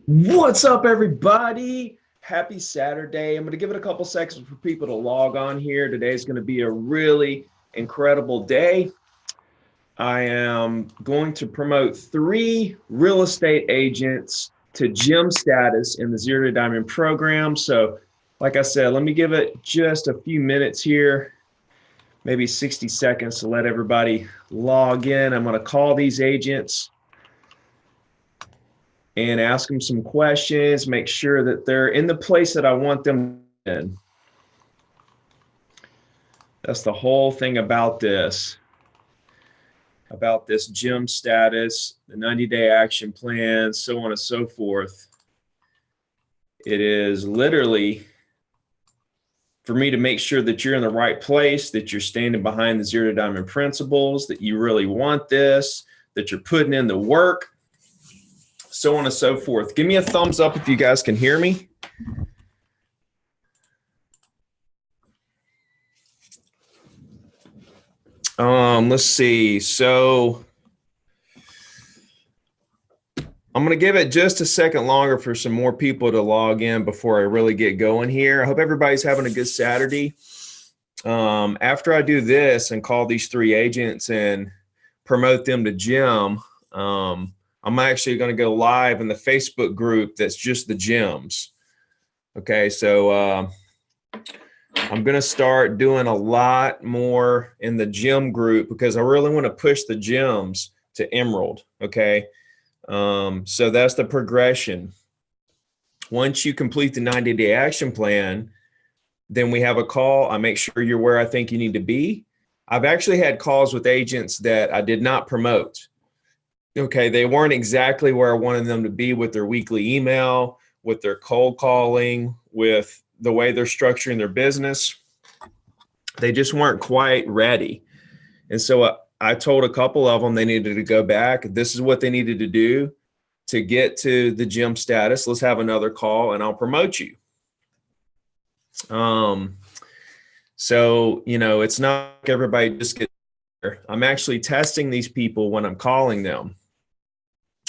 What's up, everybody? Happy Saturday. I'm going to give it a couple seconds for people to log on here. Today's going to be a really incredible day. I am going to promote 3 real estate agents to gym status in the Zero to Diamond program. So, like I said, let me give it just a few minutes here, maybe 60 seconds to let everybody log in. I'm going to call these agents and ask them some questions, make sure that they're in the place that I want them in. That's the whole thing about this gym status, the 90-day action plan, so on and so forth. It is literally for me to make sure that you're in the right place, that you're standing behind the Zero to Diamond principles, that you really want this, that you're putting in the work, so on and so forth. Give me a thumbs up if you guys can hear me. Let's see. So I'm going to give it just a second longer for some more people to log in before I really get going here. I hope everybody's having a good Saturday. After I do this and call these 3 agents and promote them to gym, I'm actually going to go live in the Facebook group that's just the gyms. Okay, so I'm going to start doing a lot more in the gym group because I really want to push the gyms to Emerald. Okay. So that's the progression. Once you complete the 90-day action plan, then we have a call. I make sure you're where I think you need to be. I've actually had calls with agents that I did not promote. Okay. They weren't exactly where I wanted them to be with their weekly email, with their cold calling, with the way they're structuring their business. They just weren't quite ready. And so I told a couple of them they needed to go back. This is what they needed to do to get to the gym status. Let's have another call and I'll promote you. So, it's not like everybody just gets there. I'm actually testing these people when I'm calling them.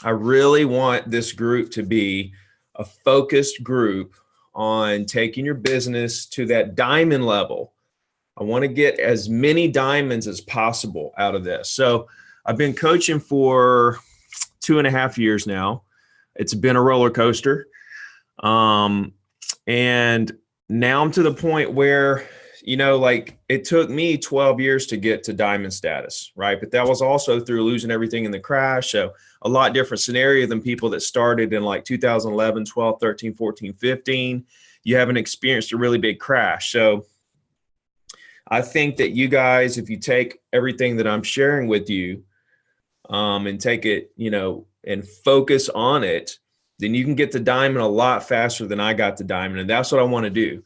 I really want this group to be a focused group on taking your business to that diamond level. I want to get as many diamonds as possible out of this. So I've been coaching for 2.5 years now. It's been a roller coaster. And now I'm to the point where, it took me 12 years to get to diamond status, right? But that was also through losing everything in the crash. So a lot different scenario than people that started in like 2011, 12, 13, 14, 15. You haven't experienced a really big crash. So I think that you guys, if you take everything that I'm sharing with you and take it, and focus on it, then you can get to diamond a lot faster than I got to diamond. And that's what I want to do.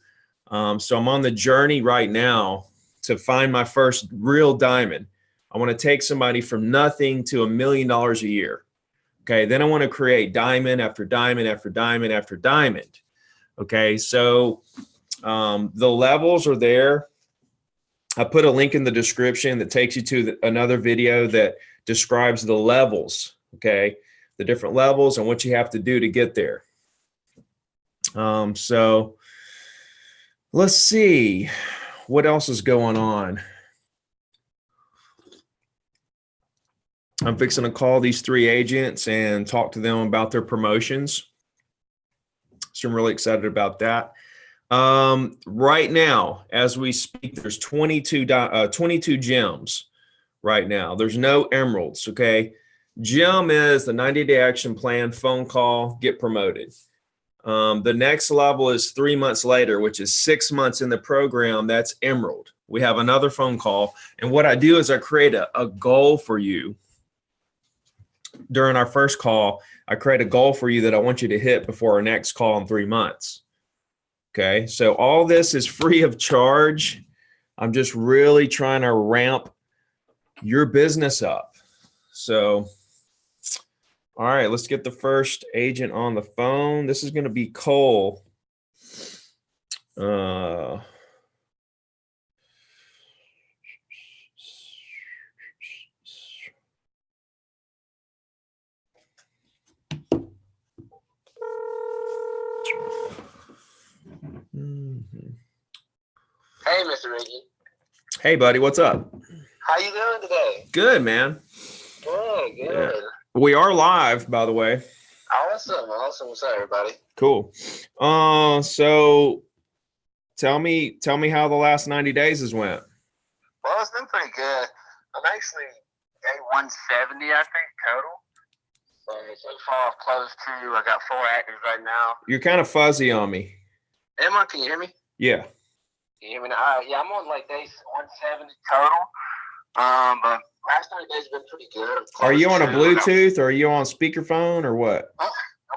So I'm on the journey right now to find my first real diamond. I want to take somebody from nothing to $1 million a year. Okay. Then I want to create diamond after diamond after diamond after diamond. Okay. So the levels are there. I put a link in the description that takes you to another video that describes the levels, okay? The different levels and what you have to do to get there. So let's see what else is going on. I'm fixing to call these 3 agents and talk to them about their promotions. So I'm really excited about that. Right now, as we speak, there's 22 gyms right now. There's no emeralds, okay? Gym is the 90-day action plan, phone call, get promoted. The next level is 3 months later, which is 6 months in the program. That's emerald. We have another phone call. And what I do is I create a goal for you. During our first call, I create a goal for you that I want you to hit before our next call in 3 months. Okay, so all this is free of charge. I'm just really trying to ramp your business up. So, all right, let's get the first agent on the phone. This is going to be Cole. Mhm. Hey, Mr. Ricky. Hey, buddy, what's up? How you doing today? Good, man. Good, Yeah. good. We are live, by the way. Awesome. What's up, everybody? Cool. So tell me how the last 90 days has went. Well, it's been pretty good. I'm actually at 170, I think, total. So far, I've closed 2. I got 4 actives right now. You're kind of fuzzy on me. Emma, can you hear me? Yeah. Can you hear me now? Yeah, I'm on like days 170 total. But last 90 days have been pretty good. Are you on a Bluetooth or are you on speakerphone or what? I'm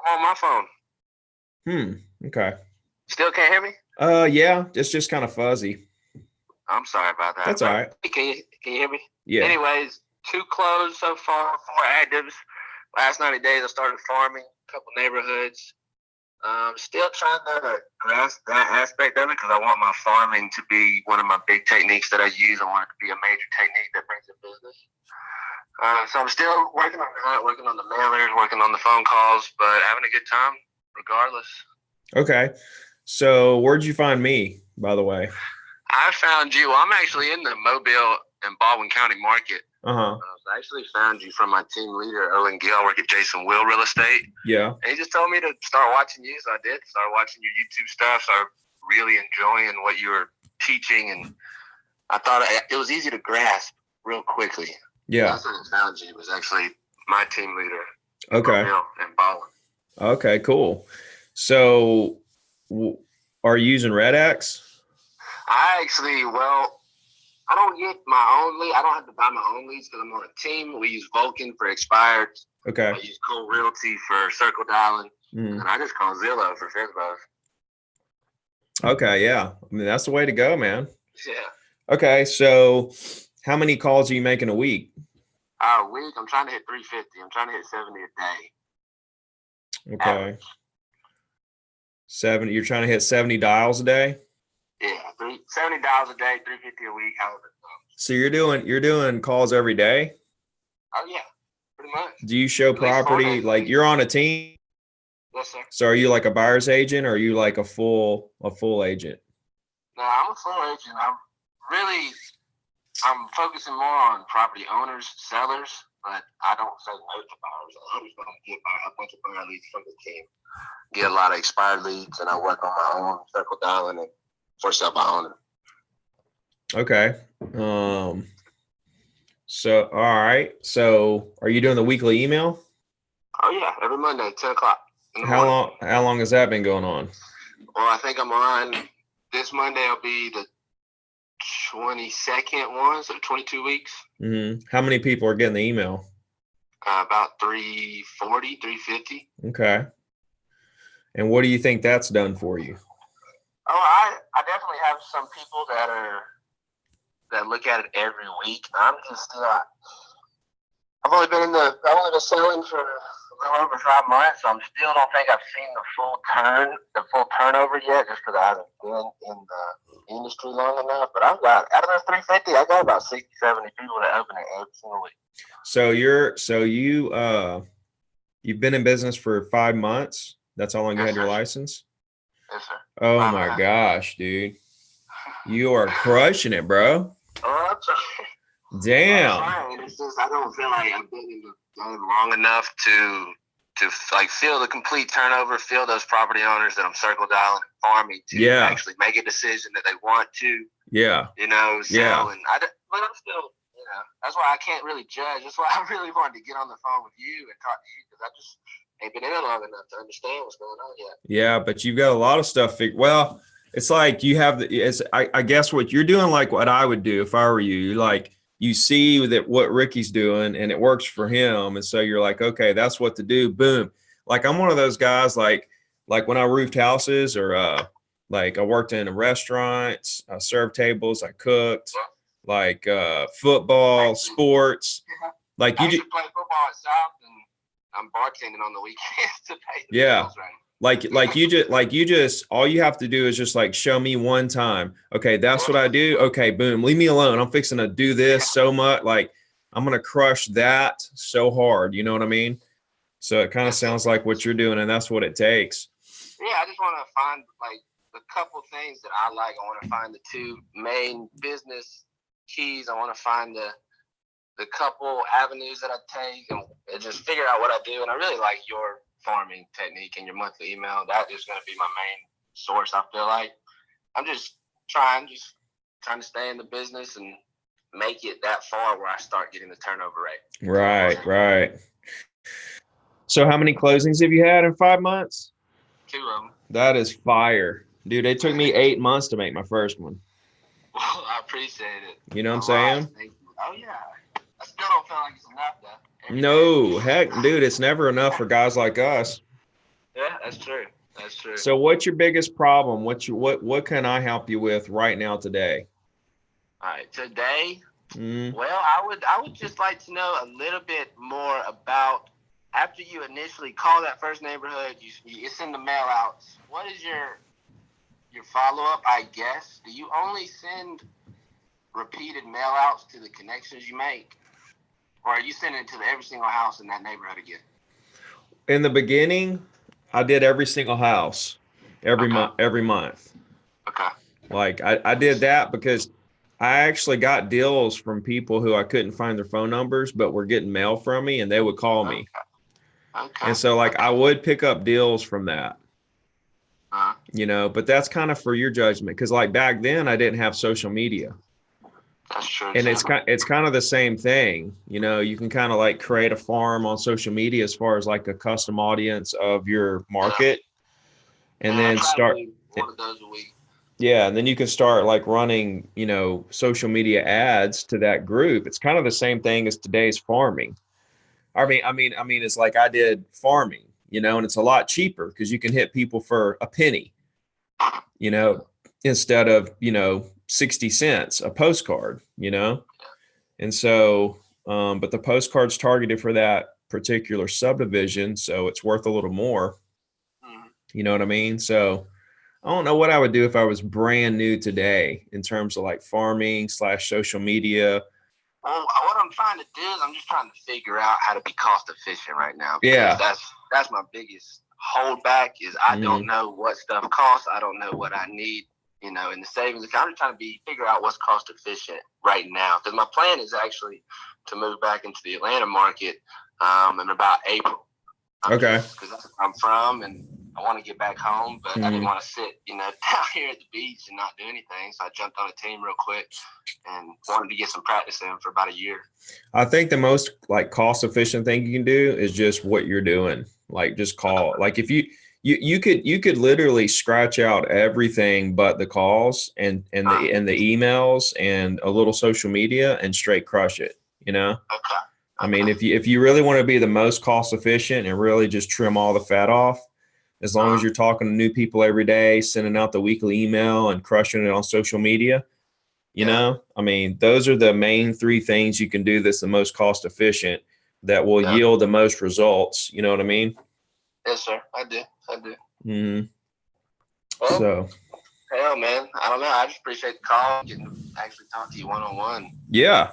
on my phone. Okay. Still can't hear me? Yeah, it's just kind of fuzzy. I'm sorry about that. That's all right. Can you hear me? Yeah. Anyways, 2 closed so far, 4 actives. Last 90 days, I started farming a couple neighborhoods. Still trying to grasp that aspect of it because I want my farming to be one of my big techniques that I use. I want it to be a major technique that brings in business. So I'm still working on that, working on the mailers, working on the phone calls, but having a good time regardless. Okay. So where'd you find me, by the way? I found you. I'm actually in the Mobile and Baldwin County market. I actually found you from my team leader, Owen Gill. I work at Jason Will Real Estate. Yeah. And he just told me to start watching you, so I did. Start watching your YouTube stuff. So I'm really enjoying what you were teaching, and I thought it was easy to grasp real quickly. Yeah. That's how I found you. It was actually my team leader. Okay. Mobile and Baldwin. Okay, cool. So are you using Red X? I don't get my own lead. I don't have to buy my own leads because I'm on a team. We use Vulcan for expired. Okay. I use Cole Realty for circle dialing. And I just call Zillow for FISBOs. Okay, yeah. I mean, that's the way to go, man. Yeah. Okay, so how many calls are you making a week? A week, I'm trying to hit 350. I'm trying to hit 70 a day. Okay. Average. 70. You're trying to hit 70 dials a day? Yeah, 70 dials a day, 350 a week, however it comes. So you're doing calls every day? Oh yeah, pretty much. Do you show property like you're on a team? Yes, sir. So are you like a buyer's agent or are you like a full agent? No, I'm a full agent. I'm focusing more on property owners, sellers, but I don't say no to buyers. I just don't get a bunch of buyer leads from the team. Get a lot of expired leads, and I work on my own circle dialing and for sale by owner. Okay. So all right. So are you doing the weekly email? Oh yeah, every Monday, 10 o'clock. How long has that been going on? Well, I think I'm on this Monday. Will be the 22nd one, so 22 weeks. How many people are getting the email? About 340, 350. Okay. And what do you think that's done for you? Oh, I definitely have some people that look at it every week. I'm just I've only been selling for a little over 5 months, so I still don't think I've seen the full turnover yet, just because I haven't been in the industry long enough. But I've got, out of those 350, I got about 60, 70 people that open it every single week. So you've been in business for 5 months. That's how long you had your license? Yes, sir. Oh my gosh, dude. You are crushing it, bro. Oh, I'm sorry. Damn. It's just I don't feel like I've been in the game long enough to like feel the complete turnover, feel those property owners that I'm circle dialing and farming to actually make a decision that they want to. Yeah. Sell. And but I'm still, that's why I can't really judge. That's why I really wanted to get on the phone with you and talk to you, because I just ain't been in it long enough to understand what's going on yet. Yeah, but you've got a lot of stuff. Well, it's like you have I guess what you're doing, like what I would do if I were you. You're like, you see that what Ricky's doing and it works for him. And so you're like, okay, that's what to do. Boom. Like I'm one of those guys, like when I roofed houses or like I worked in restaurants, I served tables, I cooked, like football, sports. Like I used to play football at South, and I'm bartending on the weekends to pay the bills, right? Like you just all you have to do is just like show me one time. Okay, that's what I do. Okay, boom, leave me alone. I'm fixing to do this so much. Like I'm gonna crush that so hard. You know what I mean? So it kind of sounds like what you're doing, and that's what it takes. Yeah, I just want to find like the couple things that I like. I want to find the 2 main business keys. I want to find the couple avenues that I take and just figure out what I do. And I really like your farming technique and your monthly email. That is going to be my main source. I feel like I'm just trying to stay in the business and make it that far where I start getting the turnover rate. Right. So how many closings have you had in 5 months? 2 of them. That is fire. Dude, it took me 8 months to make my first one. Well, I appreciate it. You know what I'm saying? Thank you. Oh, yeah. I still don't feel like it's enough, though. No, heck, dude, it's never enough for guys like us. Yeah, that's true. That's true. So what's your biggest problem? What can I help you with right now today? All right, today, well, I would just like to know a little bit more about, after you initially call that first neighborhood, you send the mail outs. What is your follow-up, I guess? Do you only send repeated mail outs to the connections you make? Or are you sending it to every single house in that neighborhood again? In the beginning, I did every single house every month. Okay. Like I did that because I actually got deals from people who I couldn't find their phone numbers, but were getting mail from me and they would call me. Okay. And so I would pick up deals from that, but that's kind of for your judgment. Cause like back then I didn't have social media. That's true. And it's kind of the same thing. You can kind of like create a farm on social media as far as like a custom audience of your market, and then start one of those a week. Yeah, and then you can start like running, social media ads to that group. It's kind of the same thing as today's farming. I mean, it's like I did farming, and it's a lot cheaper because you can hit people for a penny, instead of 60 cents a postcard, and so but the postcard's targeted for that particular subdivision, so it's worth a little more. You know what I mean? So I don't know what I would do if I was brand new today in terms of like farming / social media. Well, what I'm trying to do is I'm just trying to figure out how to be cost efficient right now. Yeah. That's my biggest holdback is I don't know what stuff costs. I don't know what I need, in the savings account. I'm just trying to figure out what's cost efficient right now. Because my plan is actually to move back into the Atlanta market in about April. Okay. Because that's where I'm from and I want to get back home, but I didn't want to sit, down here at the beach and not do anything. So I jumped on a team real quick and wanted to get some practice in for about a year. I think the most like cost efficient thing you can do is just what you're doing. Like just call. Like if you could literally scratch out everything but the calls and the emails and a little social media and straight crush it. Okay. I mean, if you really want to be the most cost efficient and really just trim all the fat off, as long as you're talking to new people every day, sending out the weekly email and crushing it on social media, I mean, those are the main 3 things you can do that's the most cost efficient that will yield the most results. You know what I mean? Yes, sir. I do. Mm-hmm. Well, so, hell, man, I don't know. I just appreciate the call, getting to actually talk to you one-on-one. Yeah.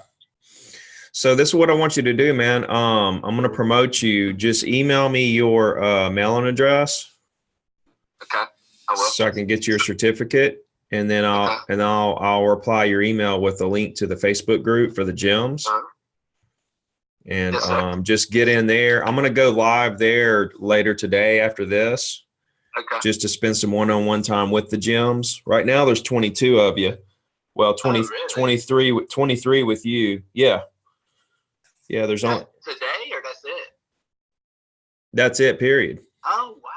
So this is what I want you to do, man. I'm going to promote you. Just email me your mailing address. Okay. I will. So I can get your certificate, and then I'll reply your email with a link to the Facebook group for the gyms. And just get in there. I'm going to go live there later today after this. Okay. Just to spend some one-on-one time with the gyms. Right now there's 22 of you. Well, 23 with you. Yeah. Yeah, there's only today, or that's it? That's it, period. Oh, wow.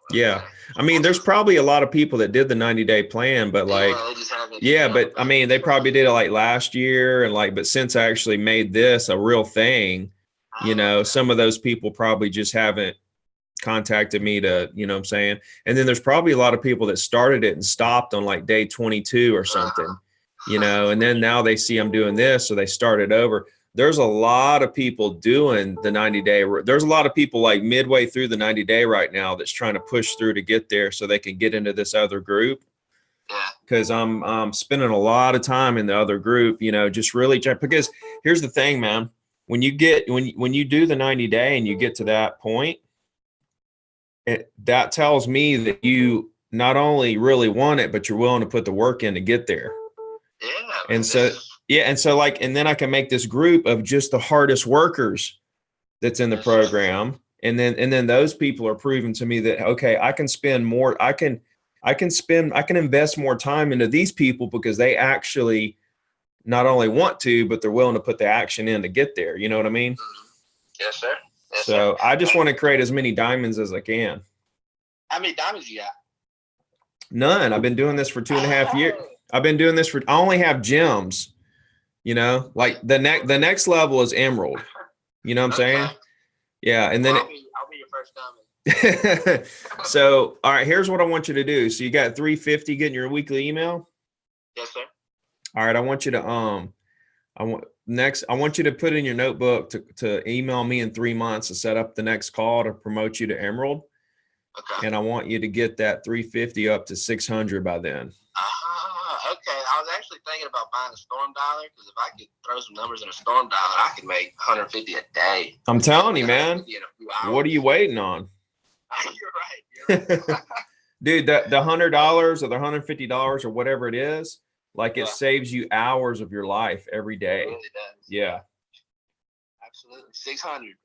Okay. Yeah. I mean, there's probably a lot of people that did the 90-day plan, but like, but I mean, they probably did it like last year and but since I actually made this a real thing, some of those people probably just haven't contacted me to, what I'm saying? And then there's probably a lot of people that started it and stopped on like day 22 or something, and then now they see I'm doing this, so they started over. There's a lot of people doing the 90-day. There's a lot of people like midway through the 90-day right now that's trying to push through to get there so they can get into this other group. Yeah. Because I'm spending a lot of time in the other group, just really trying. Because here's the thing, man. When you do the 90-day and you get to that point, that tells me that not only really want it, but you're willing to put the work in to get there. Yeah. And so, yeah. And so like, and then I can make this group of just the hardest workers that's in the program. And then those people are proving to me that, okay, I can spend more. I can invest more time into these people because they actually not only want to, but they're willing to put the action in to get there. You know what I mean? Yes, sir. Yes, so sir. I just want to create as many diamonds as I can. How many diamonds you got? None. I've been doing this for 2.5 years. I only have gems, like the next level is emerald. You know what I'm saying? Yeah. And then I'll be your first diamond. So, all right, here's what I want you to do. So you got 350 getting your weekly email? Yes, sir. All right. I want you to, I want you to put in your notebook to email me in 3 months to set up the next call to promote you to emerald. Okay. And I want you to get that 350 up to 600 by then. Okay. I was actually thinking about buying a storm dialer because if I could throw some numbers in a storm dialer, I could make 150 a day. I'm telling you, man. What are you waiting on? You're right. Dude, the $100 or the $150 or whatever it is, like it saves you hours of your life every day. It really does. Yeah. Absolutely. 600.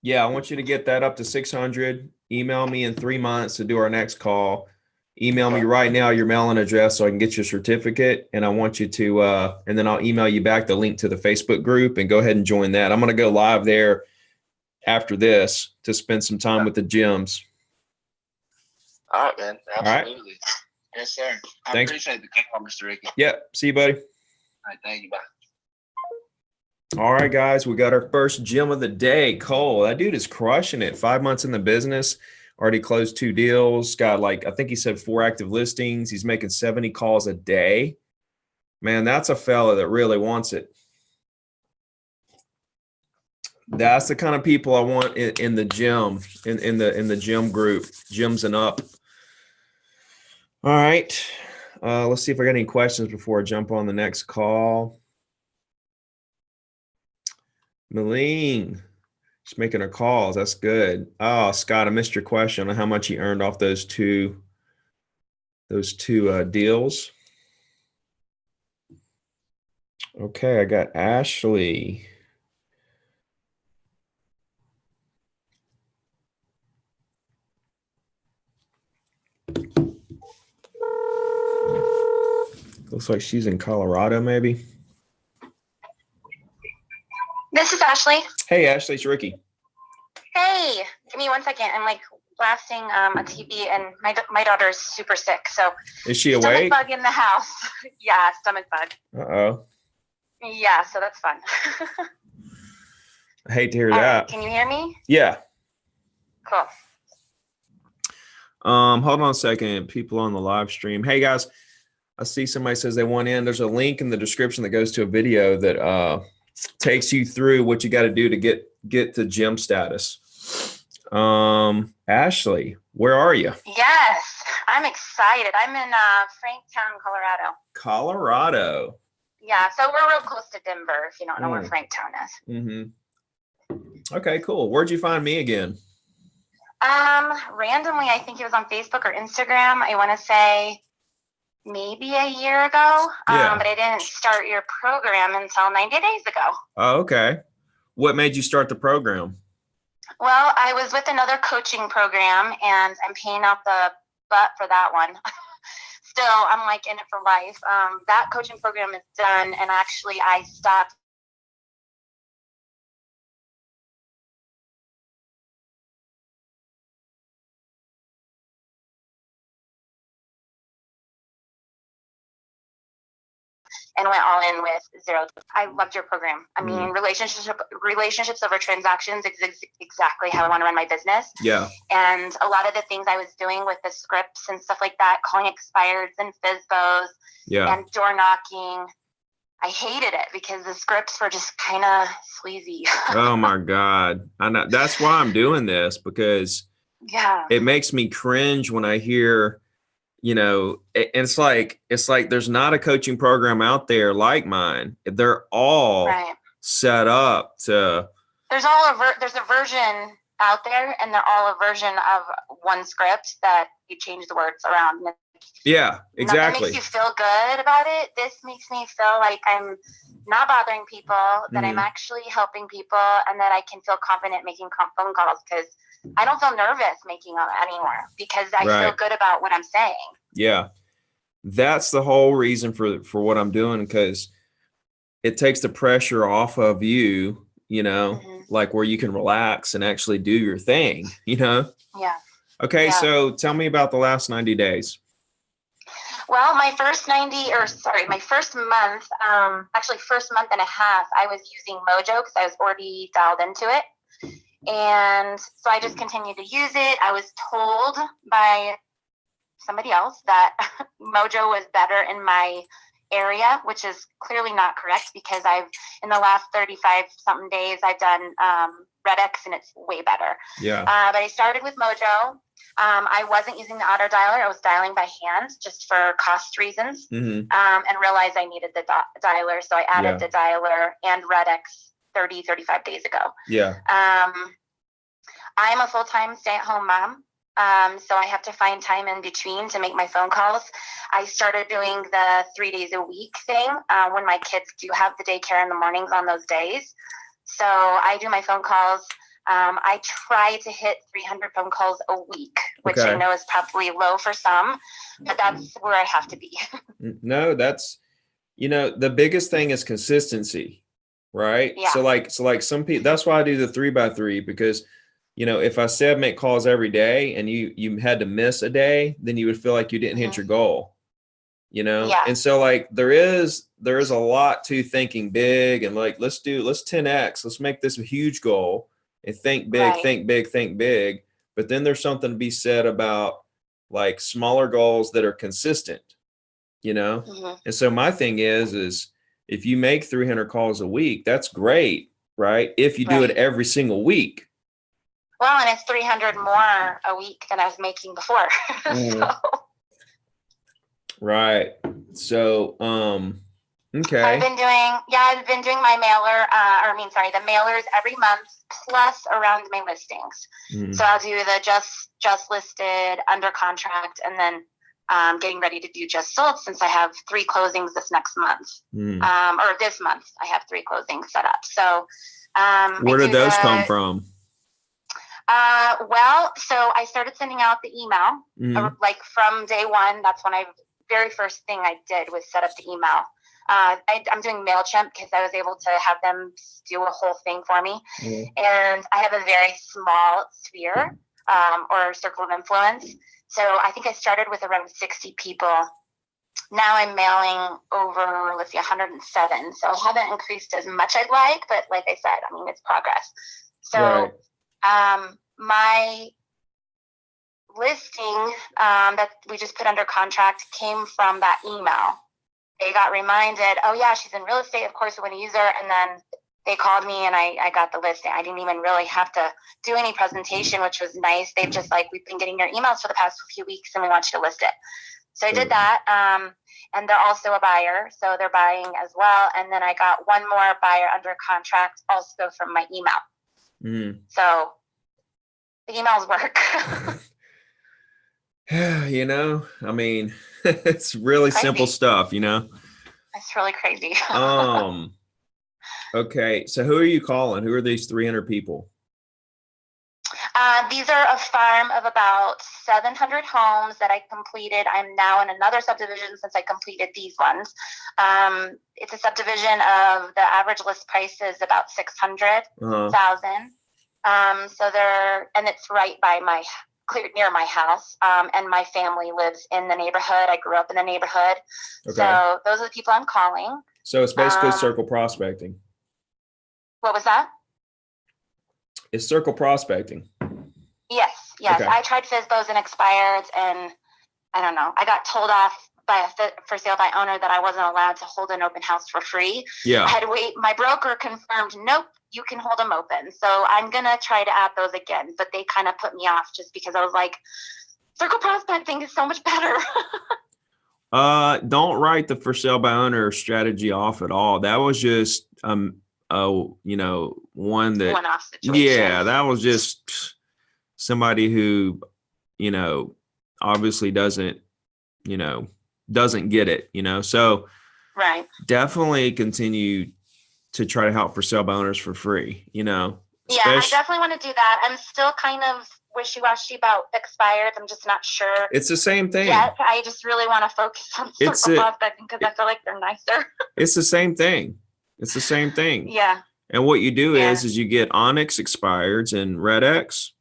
Yeah, I want you to get that up to 600. Email me in 3 months to do our next call. Email me right now your mailing address so I can get your certificate. And I want you to, and then I'll email you back the link to the Facebook group and go ahead and join that. I'm going to go live there after this to spend some time with the gyms. All right, man. Absolutely. All right. Yes, sir. Thanks. Appreciate the call, Mr. Ricky. Yep. See you, buddy. All right. Thank you. Bye. All right, guys, we got our first gym of the day. Cole, that dude is crushing it. 5 months in the business, already closed 2 deals. Got I think he said 4 active listings. He's making 70 calls a day. Man, that's a fella that really wants it. That's the kind of people I want in the gym, in the gym group, gyms and up. All right, let's see if I got any questions before I jump on the next call. Malene, she's making her calls. That's good. Oh, Scott, I missed your question on how much he earned off those two deals. Okay, I got Ashley. Looks like she's in Colorado, maybe. This is Ashley. Hey, Ashley, it's Ricky. Hey, give me 1 second. I'm like blasting a TV, and my daughter is super sick. So is she awake? Stomach bug in the house. Yeah, stomach bug. Uh-oh. Yeah, so that's fun. I hate to hear that. Right, can you hear me? Yeah. Cool. Hold on a second. People on the live stream. Hey guys, I see somebody says they want in. There's a link in the description that goes to a video that takes you through what you got to do to get to gym status. Ashley, where are you? Yes, I'm excited. I'm in Franktown, Colorado. Colorado. Yeah, so we're real close to Denver, if you don't know where Franktown is. Mm-hmm. Okay, cool. Where'd you find me again? Randomly, I think it was on Facebook or Instagram. I want to say maybe a year ago, but I didn't start your program until 90 days ago. Oh, okay. What made you start the program? Well, I was with another coaching program, and I'm paying out the butt for that one. Still, I'm like in it for life. That coaching program is done, and actually I stopped and went all in with zero. I loved your program. I mean, relationships over transactions is exactly how I want to run my business. Yeah. And a lot of the things I was doing with the scripts and stuff like that, calling expireds and FSBOs and door knocking, I hated it because the scripts were just kind of sleazy. Oh my God. I know. That's why I'm doing this, because it makes me cringe when I hear, it's like there's not a coaching program out there like mine. They're all set up to. There's a version out there, and they're all a version of one script that you change the words around. Yeah, exactly. Nothing makes you feel good about it. This makes me feel like I'm not bothering people, that I'm actually helping people, and that I can feel confident making phone calls, because I don't feel nervous making them anymore, because I feel good about what I'm saying. Yeah. That's the whole reason for what I'm doing, because it takes the pressure off of you, you know, like where you can relax and actually do your thing, you know? Yeah. Okay. Yeah. So tell me about the last 90 days. Well, my first month, actually first month and a half, I was using Mojo because I was already dialed into it. And so I just continued to use it. I was told by somebody else that Mojo was better in my area, which is clearly not correct, because in the last 35 something days, I've done RedX, and it's way better. Yeah. But I started with Mojo. I wasn't using the auto dialer. I was dialing by hand just for cost reasons, and realized I needed the dialer. So I added the dialer and RedX 35 days ago. Yeah. I'm a full-time stay-at-home mom. So I have to find time in between to make my phone calls. I started doing the 3 days a week thing when my kids do have the daycare in the mornings on those days. So I do my phone calls. I try to hit 300 phone calls a week, which I know is probably low for some, but that's where I have to be. No, that's, the biggest thing is consistency, right? Yeah. So like some people, that's why I do the 3x3, because if I said make calls every day and you had to miss a day, then you would feel like you didn't hit your goal, Yeah. And so like there is a lot to thinking big, and like, let's 10X, let's make this a huge goal and think big, think big, think big. But then there's something to be said about like smaller goals that are consistent, And so my thing is if you make 300 calls a week, that's great, right? If you do it every single week. Well, and it's 300 more a week than I was making before. So. Right. So, okay. I've been doing my the mailers every month, plus around my listings. So I'll do the just listed, under contract, and then getting ready to do just sold, since I have 3 closings this next month. Or this month, I have 3 closings set up. So where did those come from? Well, so I started sending out the email, like from day one. That's when very first thing I did was set up the email. I'm doing MailChimp because I was able to have them do a whole thing for me. And I have a very small sphere or circle of influence. So I think I started with around 60 people. Now I'm mailing over, 107. So I haven't increased as much I'd like, but like I said, it's progress. So my listing that we just put under contract came from that email. They got reminded, oh yeah, she's in real estate, of course we want to use her. And then they called me and I got the listing. I didn't even really have to do any presentation, which was nice. They've just we've been getting your emails for the past few weeks and we want you to list it. So I did that. And they're also a buyer, so they're buying as well. And then I got one more buyer under contract also from my email. So the emails work. It's really crazy. Simple stuff, It's really crazy. Okay. So who are you calling? Who are these 300 people? These are a farm of about 700 homes that I completed. I'm now in another subdivision since I completed these ones. It's a subdivision of the average list price is about 600,000. And it's right by near my house. And my family lives in the neighborhood. I grew up in the neighborhood. Okay. So those are the people I'm calling. So it's basically circle prospecting. What was that? It's circle prospecting. Yes. Okay. I tried FSBOs and expired, and I don't know. I got told off by a for sale by owner that I wasn't allowed to hold an open house for free. Yeah. I had to wait. My broker confirmed, nope, you can hold them open. So I'm going to try to add those again, but they kind of put me off just because I was like, circle prospecting is so much better. Don't write the for sale by owner strategy off at all. That was just, one that, one-off situation. yeah, that was just somebody who, obviously doesn't get it, so Right. definitely continue to try to help for sale by owners for free, Yeah, I definitely want to do that. I'm still kind of wishy-washy about expired. I'm just not sure. It's the same thing. Yet. I just really want to focus on circle prospecting because I feel like they're nicer. It's the same thing. It's the same thing. Yeah. And what you do is you get Onyx expireds and Red X,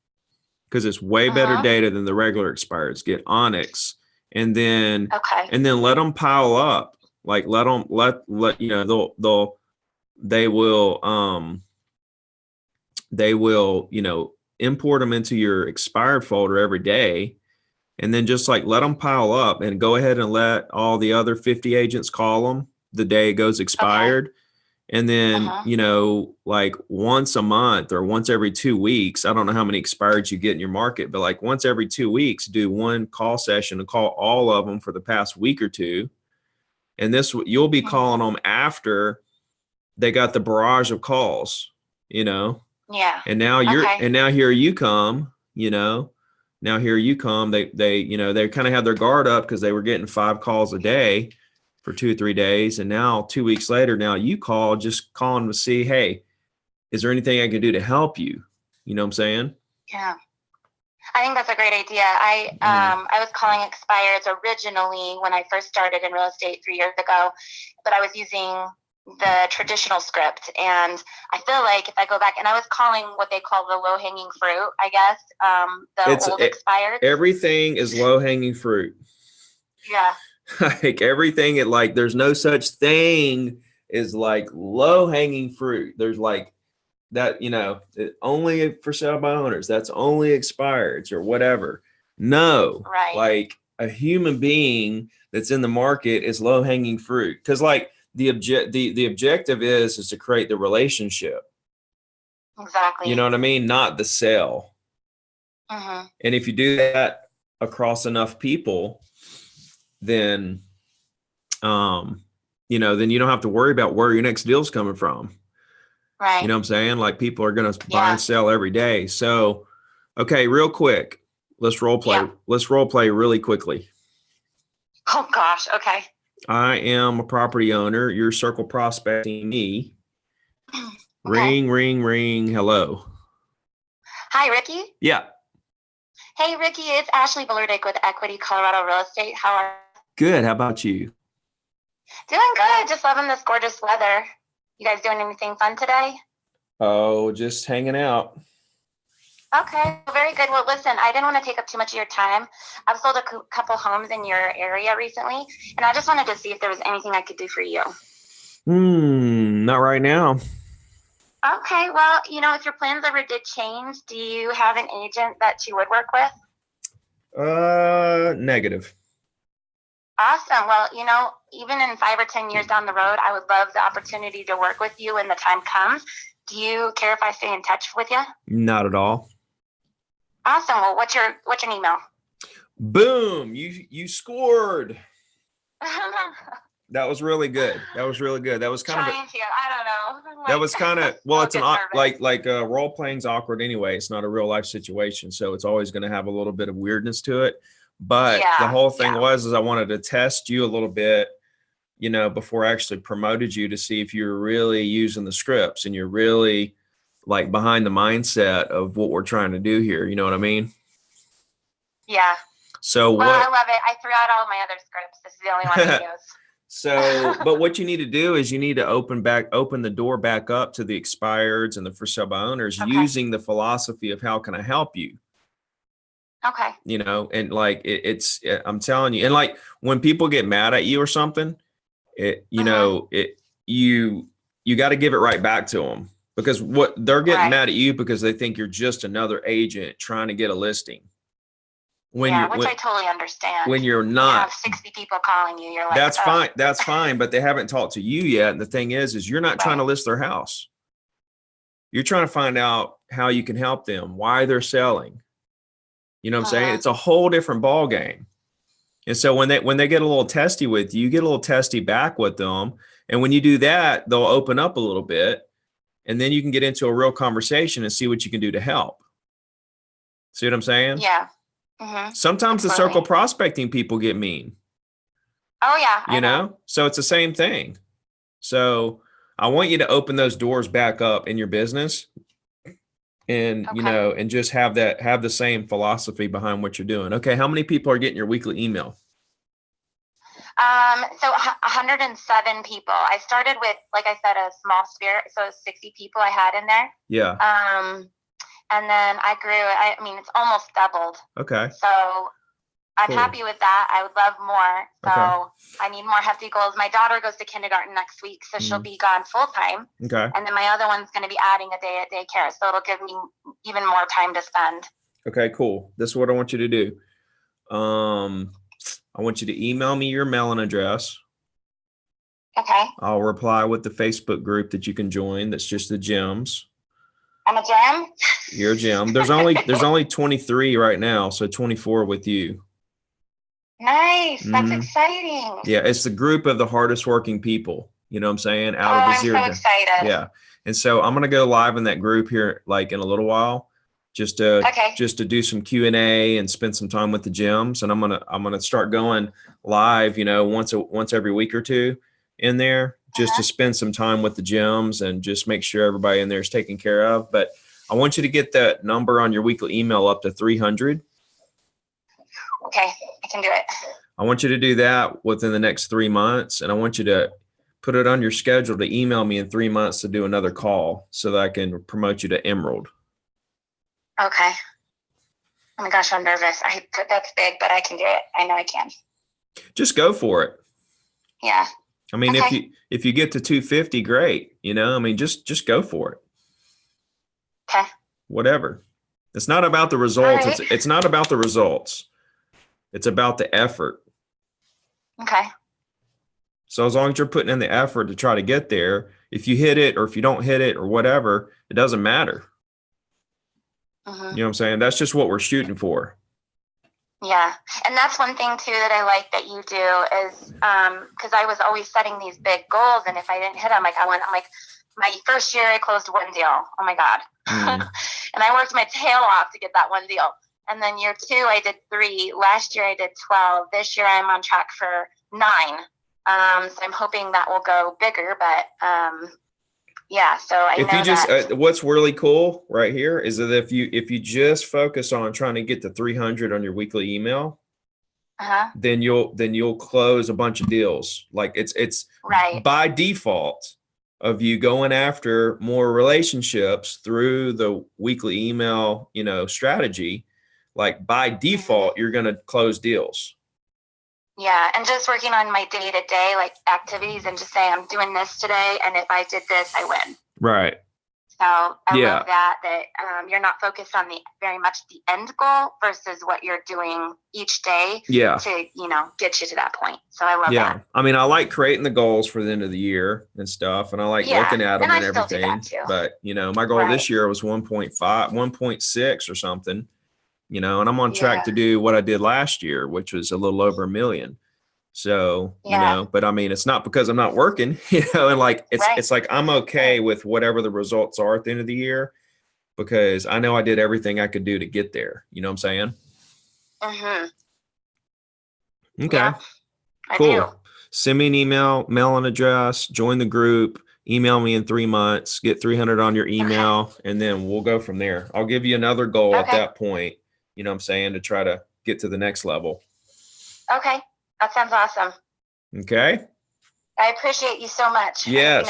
because it's way better data than the regular expireds. Get Onyx, and then let them pile up. Like they will import them into your expired folder every day, and then just like let them pile up, and go ahead and let all the other 50 agents call them the day it goes expired. And then, like once a month or once every 2 weeks, I don't know how many expireds you get in your market, but like once every 2 weeks, do one call session and call all of them for the past week or two. And this, you'll be calling them after they got the barrage of calls, Yeah. And now and now here you come, now here you come. They kind of had their guard up because they were getting 5 calls a day for 2 or 3 days. And now 2 weeks later, now you just calling to see, hey, is there anything I can do to help you? You know what I'm saying? Yeah. I think that's a great idea. I was calling expireds originally when I first started in real estate 3 years ago, but I was using the traditional script. And I feel like if I go back, and I was calling what they call the low hanging fruit, I guess, old expired. Everything is low hanging fruit. Yeah. Like everything, there's no such thing as like low hanging fruit. There's like that, only for sale by owners. That's only expireds or whatever. No, like a human being that's in the market is low hanging fruit. Cause like the objective is to create the relationship. Exactly. You know what I mean? Not the sale. And if you do that across enough people, then, then you don't have to worry about where your next deal's coming from. Right. You know what I'm saying? Like people are going to buy and sell every day. So, okay, real quick, let's role play. Yeah. Let's role play really quickly. Oh gosh. Okay. I am a property owner. You're circle prospecting me. Ring, ring, ring. Hello. Hi, Ricky. Yeah. Hey, Ricky, it's Ashley Bullerdick with Equity Colorado Real Estate. How are you? Good. How about you? Doing good. Just loving this gorgeous weather. You guys doing anything fun today? Oh, just hanging out. Okay, very good. Well, listen, I didn't want to take up too much of your time. I've sold a couple homes in your area recently, and I just wanted to see if there was anything I could do for you. Not right now. Okay, well, if your plans ever did change, do you have an agent that you would work with? Negative. Awesome. Well, even in 5 or 10 years down the road, I would love the opportunity to work with you when the time comes. Do you care if I stay in touch with you? Not at all. Awesome. Well, what's your email? Boom! You scored. That was really good. That was really good. That was kind of. I don't know. That was kind of it's an like role playing's awkward anyway. It's not a real life situation, so it's always going to have a little bit of weirdness to it. But the whole thing is I wanted to test you a little bit, before I actually promoted you to see if you're really using the scripts and you're really like behind the mindset of what we're trying to do here. You know what I mean? Yeah. So I love it. I threw out all my other scripts. This is the only one I use. So, but what you need to do is you need to open the door back up to the expireds and the for sale by owners using the philosophy of how can I help you? Okay. And like I'm telling you, and like when people get mad at you or something, you got to give it right back to them, because what they're getting mad at you because they think you're just another agent trying to get a listing. Which I totally understand. When you're not, you have 60 people calling you. You're like, that's fine. That's fine. But they haven't talked to you yet. And the thing is you're not trying to list their house. You're trying to find out how you can help them, why they're selling. You know what I'm saying? It's a whole different ball game. And so when they get a little testy with you, you get a little testy back with them. And when you do that, they'll open up a little bit. and then you can get into a real conversation and see what you can do to help. See what I'm saying? Yeah. Sometimes the circle prospecting people get mean. Oh yeah. You know? So it's the same thing. So I want you to open those doors back up in your business and, you know, and just have the same philosophy behind what you're doing. Okay. How many people are getting your weekly email? So 107 people. I started with, like I said, a small sphere. So 60 people I had in there. Yeah. And then I grew, I mean, it's almost doubled. Okay. So I'm happy with that. I would love more. So I need more hefty goals. My daughter goes to kindergarten next week, so she'll be gone full time. Okay. And then my other one's going to be adding a day at daycare. So it'll give me even more time to spend. Okay, cool. This is what I want you to do. I want you to email me your mailing address. Okay. I'll reply with the Facebook group that you can join. That's just the gyms. I'm a gym. You're a gym. There's only 23 right now, so 24 with you. Nice. That's exciting. Yeah, it's the group of the hardest working people. You know what I'm saying? Out of the zero. I'm so excited. Yeah. And so I'm gonna go live in that group here like in a little while, just to do some Q&A and spend some time with the gyms. And I'm gonna start going live, you know, once every week or two in there, just to spend some time with the gyms and just make sure everybody in there is taken care of. But I want you to get that number on your weekly email up to 300. Okay, I can do it. I want you to do that within the next 3 months. And I want you to put it on your schedule to email me in 3 months to do another call so that I can promote you to Emerald. Okay. Oh my gosh, I'm nervous. That's big, but I can do it. I know I can. Just go for it. Yeah. I mean, if you get to 250, great. You know, I mean, just go for it. Okay. Whatever. It's not about the results. Right. It's not about the results. It's about the effort. Okay. So as long as you're putting in the effort to try to get there, if you hit it or if you don't hit it or whatever, it doesn't matter. You know what I'm saying? That's just what we're shooting for. Yeah. And that's one thing too that I like that you do is because I was always setting these big goals, and if I didn't hit them, my first year I closed one deal. Oh my God. And I worked my tail off to get that one deal. And then year 2 I did 3. Last year I did 12. This year I'm on track for 9. So I'm hoping that will go bigger, but yeah. So I know you just that what's really cool right here is that if you just focus on trying to get to 300 on your weekly email, then you'll close a bunch of deals. Like it's right by default of you going after more relationships through the weekly email, you know, strategy. Like by default, you're going to close deals. Yeah. And just working on my day-to-day like activities and just saying, I'm doing this today, and if I did this, I win. Right. So I love that you're not focused on very much the end goal versus what you're doing each day to, you know, get you to that point. So I love that. I mean, I like creating the goals for the end of the year and stuff, and I like looking at them and everything. But, you know, my goal this year was 1.5, 1.6 or something, you know, and I'm on track to do what I did last year, which was a little over 1 million. So, you know, but I mean, it's not because I'm not working, you know, and like, it's like, I'm okay with whatever the results are at the end of the year, because I know I did everything I could do to get there. You know what I'm saying? Okay. Yeah, cool. I do. Send me an email, mailing address, join the group, email me in 3 months, get 300 on your email, and then we'll go from there. I'll give you another goal at that point, you know what I'm saying, to try to get to the next level. Okay. That sounds awesome. Okay. I appreciate you so much. Yes.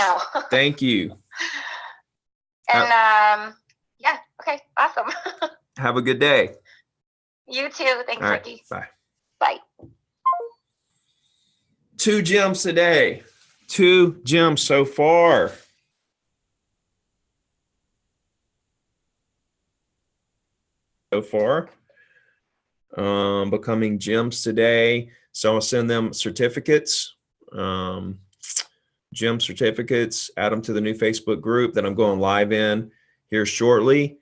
Thank you. And yeah. Okay. Awesome. Have a good day. You too. Thanks, Ricky. Bye. Bye. 2 gyms today. 2 gyms so far. Becoming gyms today. So I'll send them certificates, gym certificates, add them to the new Facebook group that I'm going live in here shortly.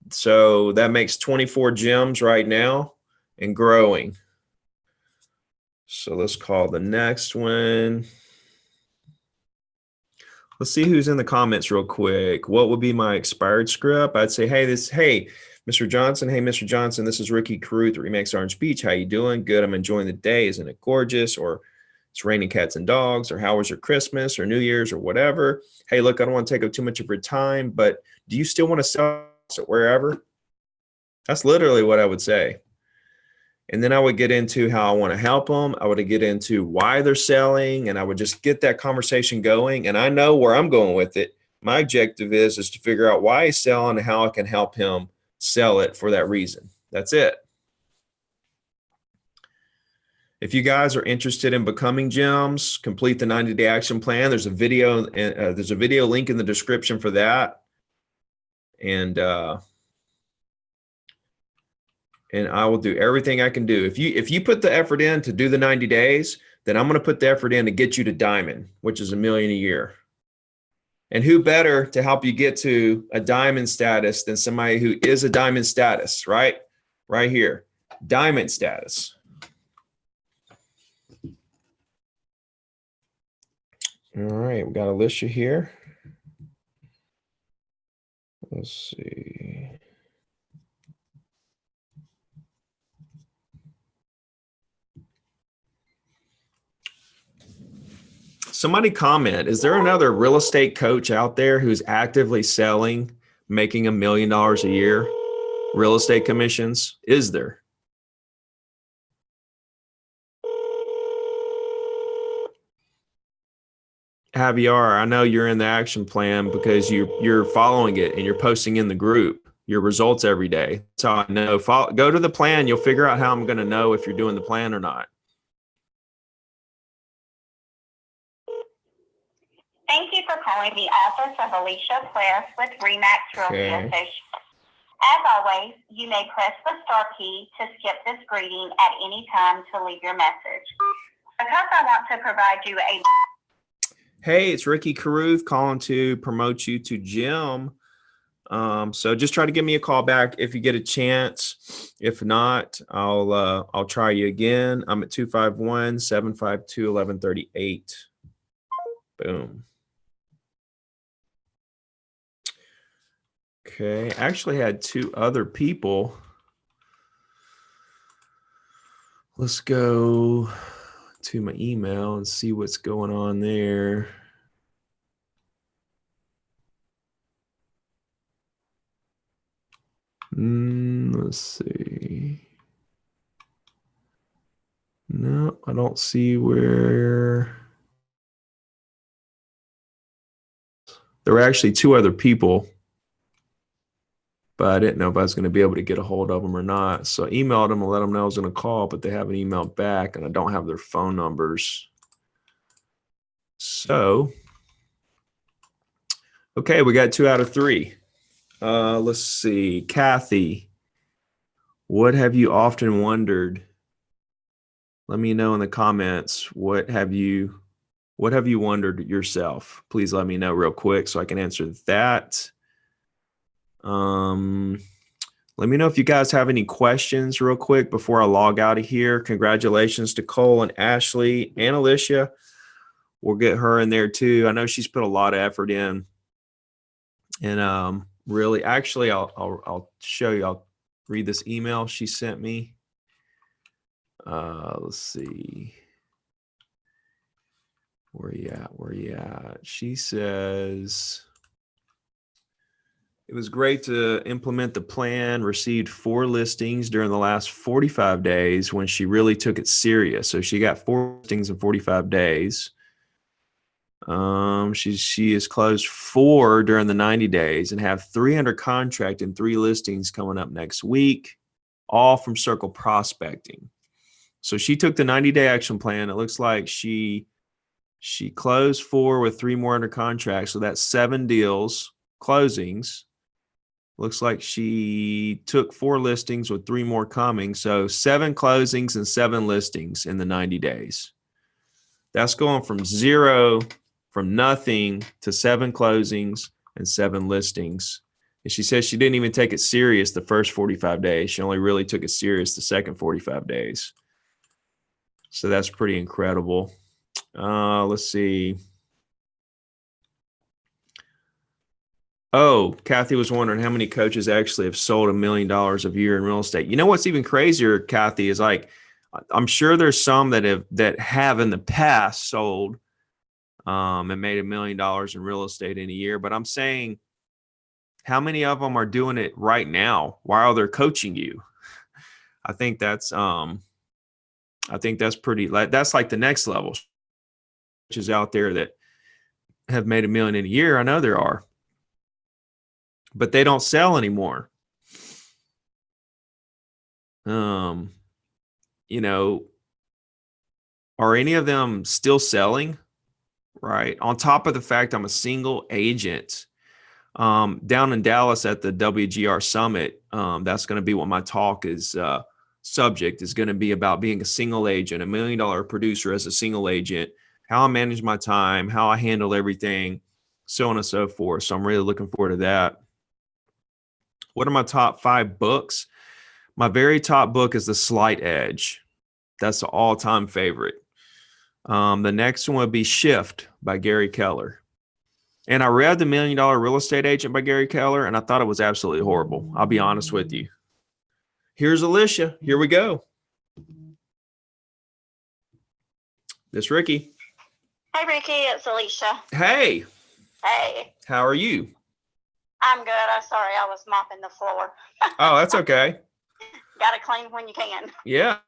So that makes 24 gyms right now and growing. So let's call the next one. Let's see who's in the comments real quick. What would be my expired script? I'd say, hey, Mr. Johnson. Hey, Mr. Johnson, this is Ricky Carruth at Remax Orange Beach. How you doing? Good. I'm enjoying the day. Isn't it gorgeous? Or it's raining cats and dogs. Or how was your Christmas or New Year's or whatever? Hey, look, I don't want to take up too much of your time, but do you still want to sell it wherever? That's literally what I would say. And then I would get into how I want to help them. I would get into why they're selling, and I would just get that conversation going. And I know where I'm going with it. My objective is to figure out why he's selling and how I can help him sell it for that reason. That's it. If you guys are interested in becoming gems, complete the 90-day action plan. There's a video link in the description for that. And I will do everything I can do. If you put the effort in to do the 90 days, then I'm going to put the effort in to get you to diamond, which is $1 million a year. And who better to help you get to a diamond status than somebody who is a diamond status, right? Right here, diamond status. All right, we got Alicia here. Let's see. Somebody comment, is there another real estate coach out there who's actively selling, making $1 million a year, real estate commissions? Is there? Javier, I know you're in the action plan because you're following it and you're posting in the group your results every day. So I know, go to the plan. You'll figure out how I'm going to know if you're doing the plan or not. Thank you for calling the office of Alicia Cliff with Remax Realty Associates. As always, you may press the star key to skip this greeting at any time to leave your message. Because I want to provide you a... Hey, it's Ricky Carruth calling to promote you to Jim. So just try to give me a call back if you get a chance. If not, I'll try you again. I'm at 251-752-1138. Boom. Okay, I actually had 2 other people. Let's go to my email and see what's going on there. Let's see. No, I don't see where. There were actually 2 other people, but I didn't know if I was going to be able to get a hold of them or not. So I emailed them and let them know I was going to call, but they haven't emailed back and I don't have their phone numbers. So, okay, we got 2 out of 3. Let's see. Kathy, what have you often wondered? Let me know in the comments. What have you wondered yourself? Please let me know real quick so I can answer that. Let me know if you guys have any questions real quick before I log out of here. Congratulations to Cole and Ashley and Alicia. We'll get her in there too. I know she's put a lot of effort in. And really, actually, I'll show you. I'll read this email she sent me. Let's see. Where you at? Where you at? She says, it was great to implement the plan, received 4 listings during the last 45 days when she really took it serious. So she got 4 listings in 45 days. She has closed 4 during the 90 days and have 3 under contract and 3 listings coming up next week, all from Circle Prospecting. So she took the 90-day action plan. It looks like she closed 4 with 3 more under contract. So that's 7 deals, closings. Looks like she took 4 listings with 3 more coming. So 7 closings and 7 listings in the 90 days. That's going from nothing to 7 closings and 7 listings. And she says she didn't even take it serious the first 45 days. She only really took it serious the second 45 days. So that's pretty incredible. Let's see. Oh, Kathy was wondering how many coaches actually have sold $1 million a year in real estate. You know what's even crazier, Kathy, is like I'm sure there's some that have in the past sold and made $1 million in real estate in a year. But I'm saying, how many of them are doing it right now while they're coaching you? I think that's pretty. That's like the next level, which is out there that have made $1 million in a year. I know there are, but they don't sell anymore. You know, are any of them still selling? Right. On top of the fact I'm a single agent, down in Dallas at the WGR Summit, that's going to be what my talk is. Subject is going to be about being a single agent, $1 million producer as a single agent, how I manage my time, how I handle everything, so on and so forth. So I'm really looking forward to that. What are my top 5 books? My very top book is The Slight Edge. That's the all-time favorite. The next one would be Shift by Gary Keller. And I read The $1 Million Real Estate Agent by Gary Keller, and I thought it was absolutely horrible. I'll be honest with you. Here's Alicia. Here we go. This Ricky. Hey, Ricky. It's Alicia. Hey. Hey. How are you? I'm good. I'm sorry. I was mopping the floor. Oh, that's okay. Got to clean when you can. Yeah.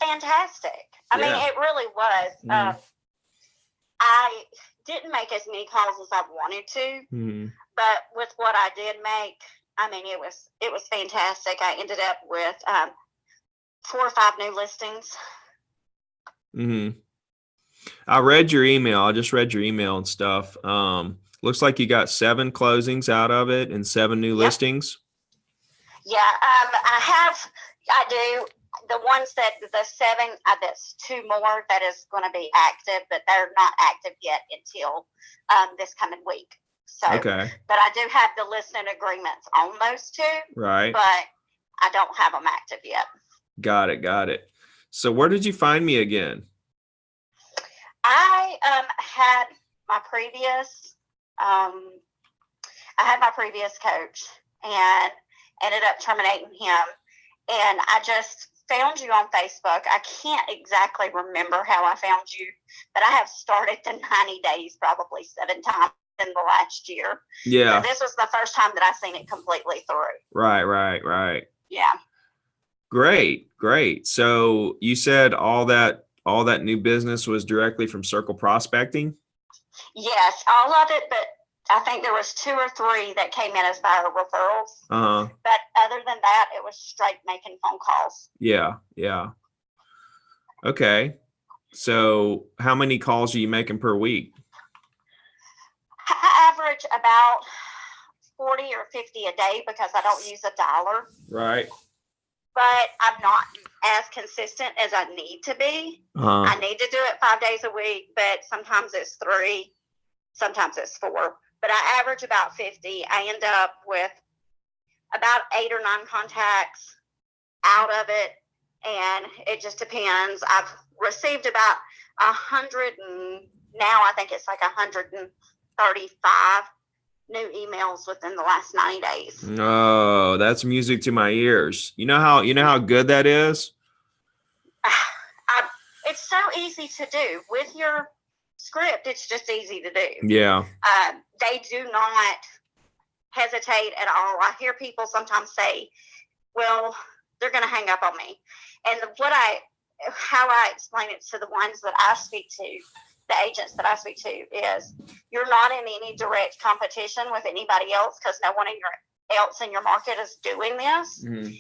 Fantastic. I mean, it really was. I didn't make as many calls as I wanted to, but with what I did make, I mean, it was fantastic. I ended up with 4 or 5 new listings. I read your email. I just read your email and stuff. Looks like you got 7 closings out of it and 7 new listings. Yeah, I do. The ones the 7, that's 2 more that is going to be active, but they're not active yet until this coming week. So, okay. But I do have the listing agreements on those 2. Right. But I don't have them active yet. Got it. So where did you find me again? I had my previous coach and ended up terminating him. And I just found you on Facebook. I can't exactly remember how I found you, but I have started the 90 days probably 7 times in the last year. Yeah. So this was the first time that I've seen it completely through. Right. Yeah. Great. So you said all that new business was directly from Circle Prospecting? Yes, all of it, but I think there was 2 or 3 that came in as buyer referrals. But other than that, it was straight making phone calls. Yeah. Okay. So how many calls are you making per week? I average about 40 or 50 a day because I don't use a dialer. Right. But I'm not as consistent as I need to be. I need to do it 5 days a week, but sometimes it's 3, sometimes it's 4. But I average about 50. I end up with about 8 or 9 contacts out of it, and it just depends. I've received about 100, and now I think it's like 135 new emails within the last 90 days. Oh, that's music to my ears. You know how good that is? It's so easy to do with your script. It's just easy to do. Yeah. They do not hesitate at all. I hear people sometimes say, well, they're going to hang up on me. And how I explain it to the ones that I speak to, the agents that I speak to, is you're not in any direct competition with anybody else because no one else in your market is doing this. Mm-hmm.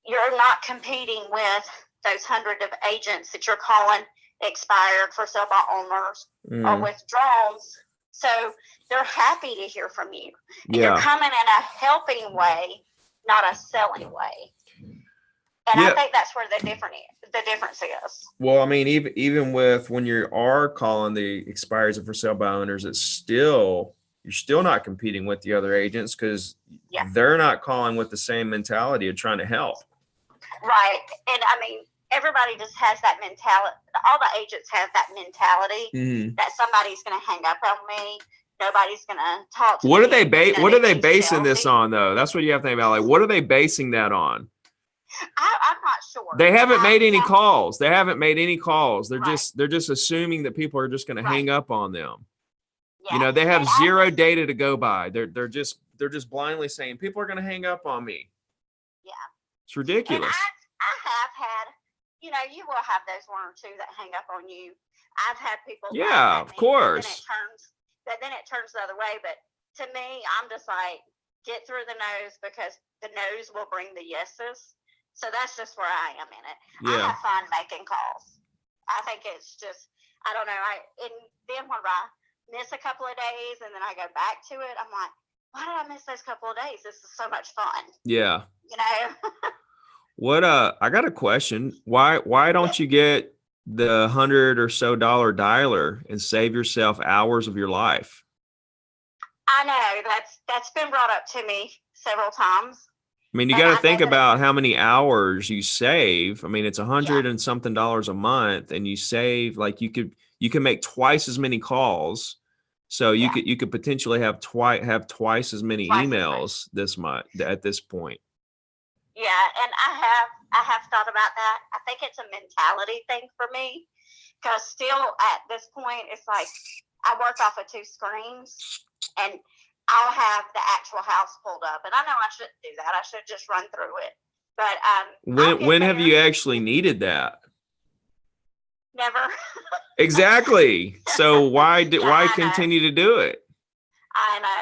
You're not competing with those 100 of agents that you're calling expired for sale by owners or withdrawals. So they're happy to hear from you. And you're coming in a helping way, not a selling way. And I think that's where the difference is. Well, I mean, even with when you are calling the expires and for sale by owners, you're still not competing with the other agents because they're not calling with the same mentality of trying to help. Right. And I mean, everybody just has that mentality. All the agents have that mentality that somebody's going to hang up on me. Nobody's going to talk to me. What are they basing this on, though? That's what you have to think about. Like, what are they basing that on? I'm not sure. They haven't made any calls. They haven't made any calls. They're Right. they're just assuming that people are just going to hang up on them. Yeah. You know, they have zero data to go by. They're just blindly saying people are going to hang up on me. Yeah. It's ridiculous. And I have had, you know, you will have those one or two that hang up on you. I've had people. Yeah, of course. Then it turns the other way. But to me, I'm just like, get through the no's, because the no's will bring the yeses. So that's just where I am in it. Yeah. I have fun making calls. I think it's just, I don't know. And then when I miss a couple of days and then I go back to it, I'm like, why did I miss those couple of days? This is so much fun. Yeah. You know? What I got a question. Why don't you get the $100 or so dialer and save yourself hours of your life? I know that's been brought up to me several times. I mean, you got to think about how many hours you save. I mean, it's $100 and something a month, and you save, like, you can make twice as many calls. So you could potentially have twice as many emails this month at this point. Yeah, and I have thought about that. I think it's a mentality thing for me, because still at this point, it's like I work off of 2 screens, and I'll have the actual house pulled up, and I know I shouldn't do that. I should just run through it. But when have you actually needed that? Never. Exactly. So why continue to do it? I know,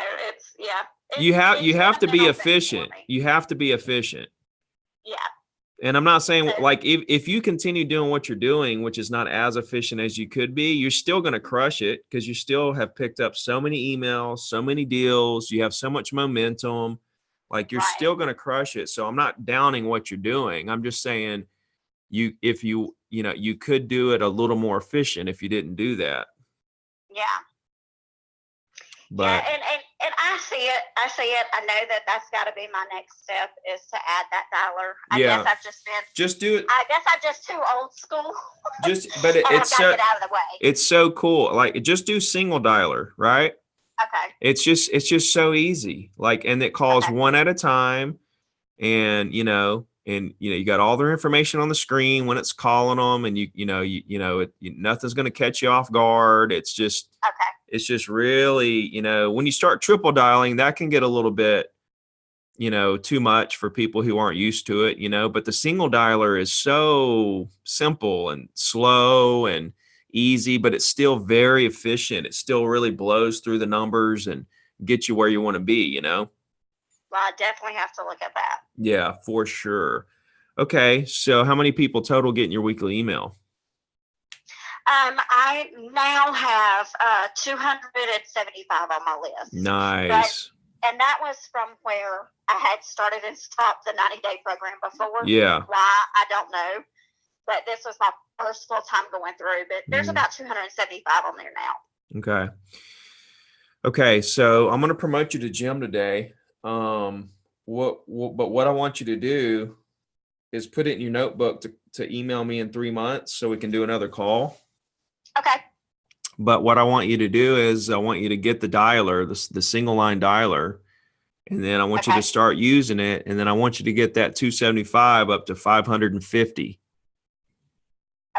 you have to be efficient. You have to be efficient. Yeah. And I'm not saying, like, if you continue doing what you're doing, which is not as efficient as you could be, you're still going to crush it, because you still have picked up so many emails, so many deals, you have so much momentum, like you're still going to crush it. So I'm not downing what you're doing. I'm just saying you could do it a little more efficient if you didn't do that. Yeah. But and I see it. I know that's got to be my next step, is to add that dialer. I guess I've just do it. I guess I'm just too old school. But it's so, get out of the way. It's so cool. Like, just do single dialer, right? Okay. It's just so easy. Like, and it calls one at a time, and you got all their information on the screen when it's calling them, and nothing's going to catch you off guard. It's just really, when you start triple dialing, that can get a little bit, too much for people who aren't used to it, but the single dialer is so simple and slow and easy, but it's still very efficient. It still really blows through the numbers and gets you where you want to be, Well, I definitely have to look at that. Yeah, for sure. Okay. So how many people total get in your weekly email? I now have 275 on my list. Nice. And that was from where I had started and stopped the 90-day program before. Yeah. Why, I don't know. But this was my first full time going through. But there's about 275 on there now. Okay. So I'm going to promote you to Jim today. But what I want you to do is put it in your notebook to email me in 3 months so we can do another call. Okay. But what I want you to do is I want you to get the dialer, the single line dialer, and then I want you to start using it. And then I want you to get that 275 up to 550.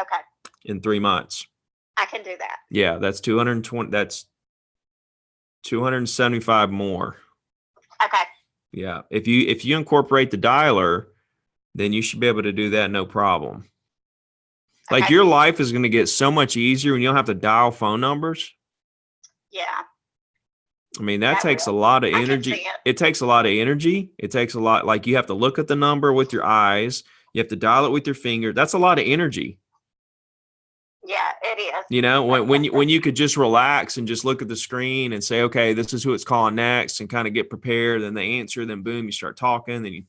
Okay. In 3 months. I can do that. Yeah, that's 220. That's 275 more. Okay. Yeah. If you incorporate the dialer, then you should be able to do that no problem. Like, your life is going to get so much easier when you don't have to dial phone numbers. Yeah. I mean, that takes a lot of energy. It takes a lot of energy. It takes a lot, like, you have to look at the number with your eyes. You have to dial it with your finger. That's a lot of energy. Yeah, it is. When you could just relax and just look at the screen and say, okay, this is who it's calling next, and kind of get prepared. Then they answer, then boom, you start talking. Then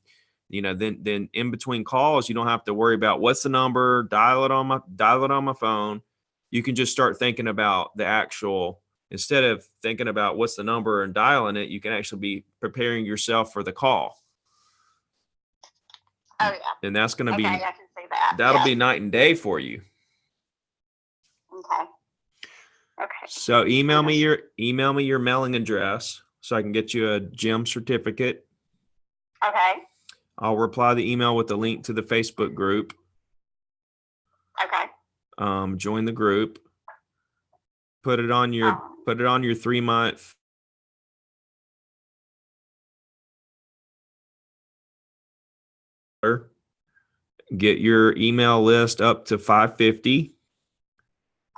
then in between calls, you don't have to worry about what's the number, dial it on my phone. You can just start thinking about the actual, instead of thinking about what's the number and dialing it, you can actually be preparing yourself for the call. Oh yeah. And that's going to Okay, be, I can see that. that'll Yes. be night and day for you. Okay. Okay. So email me your mailing address so I can get you a gym certificate. Okay. I'll reply the email with the link to the Facebook group. Okay. Join the group. Put it on your 3-month. Get your email list up to 550.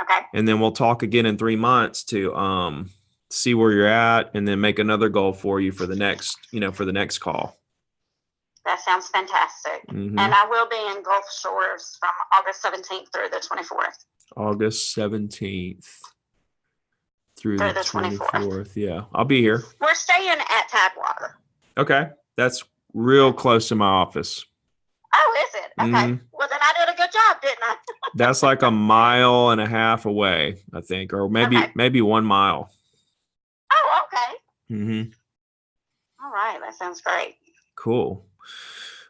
Okay. And then we'll talk again in 3 months to see where you're at, and then make another goal for you for the next call. That sounds fantastic. Mm-hmm. And I will be in Gulf Shores from August 17th through the 24th. August 17th through the 24th. 24th. Yeah, I'll be here. We're staying at Tidewater. Okay. That's real close to my office. Oh, is it? Okay. Mm-hmm. Well, then I did a good job, didn't I? That's like 1.5 miles away, I think, or maybe 1 mile. Oh, okay. Mm-hmm. All right. That sounds great. Cool.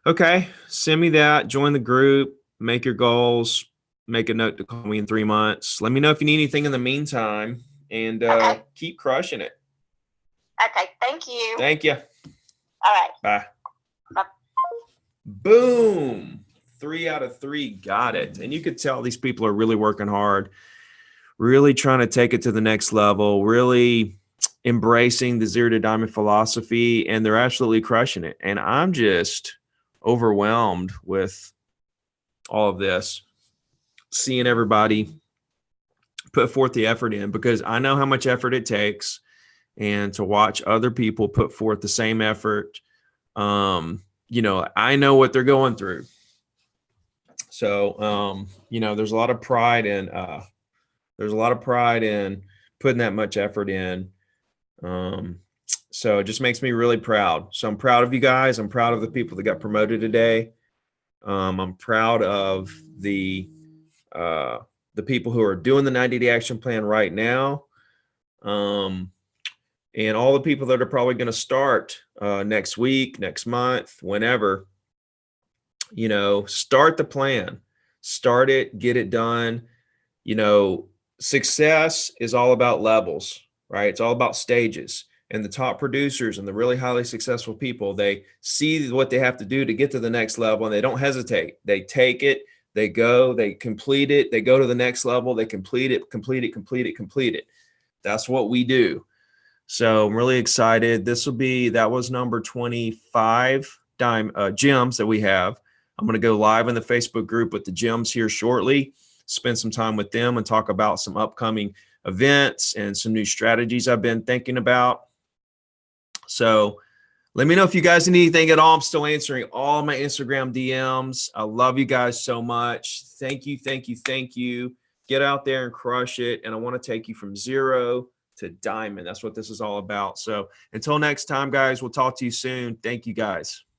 Okay. Send me that. Join the group. Make your goals. Make a note to call me in 3 months. Let me know if you need anything in the meantime, and keep crushing it. Okay. Thank you. Thank you. All right. Bye. Bye. Boom. 3 out of 3. Got it. And you could tell these people are really working hard, really trying to take it to the next level, really embracing the zero to diamond philosophy, and they're absolutely crushing it. And I'm just overwhelmed with all of this, seeing everybody put forth the effort in, because I know how much effort it takes, and to watch other people put forth the same effort, I know what they're going through. So, there's a lot of pride in putting that much effort in. So it just makes me really proud. So I'm proud of you guys. I'm proud of the people that got promoted today. I'm proud of the people who are doing the 90-day action plan right now. And all the people that are probably going to start next week, next month, whenever. Start the plan, start it, get it done. Success is all about levels, right? It's all about stages. And the top producers and the really highly successful people, they see what they have to do to get to the next level, and they don't hesitate. They take it, they go, they complete it, they go to the next level, they complete it. That's what we do. So I'm really excited. That was number 25 gyms that we have. I'm going to go live in the Facebook group with the gyms here shortly, spend some time with them and talk about some upcoming events and some new strategies I've been thinking about. So let me know if you guys need anything at all. I'm still answering all my Instagram DMs. I love you guys so much. Thank you. Get out there and crush it. And I want to take you from zero to diamond. That's what this is all about. So until next time, guys, we'll talk to you soon. Thank you, guys.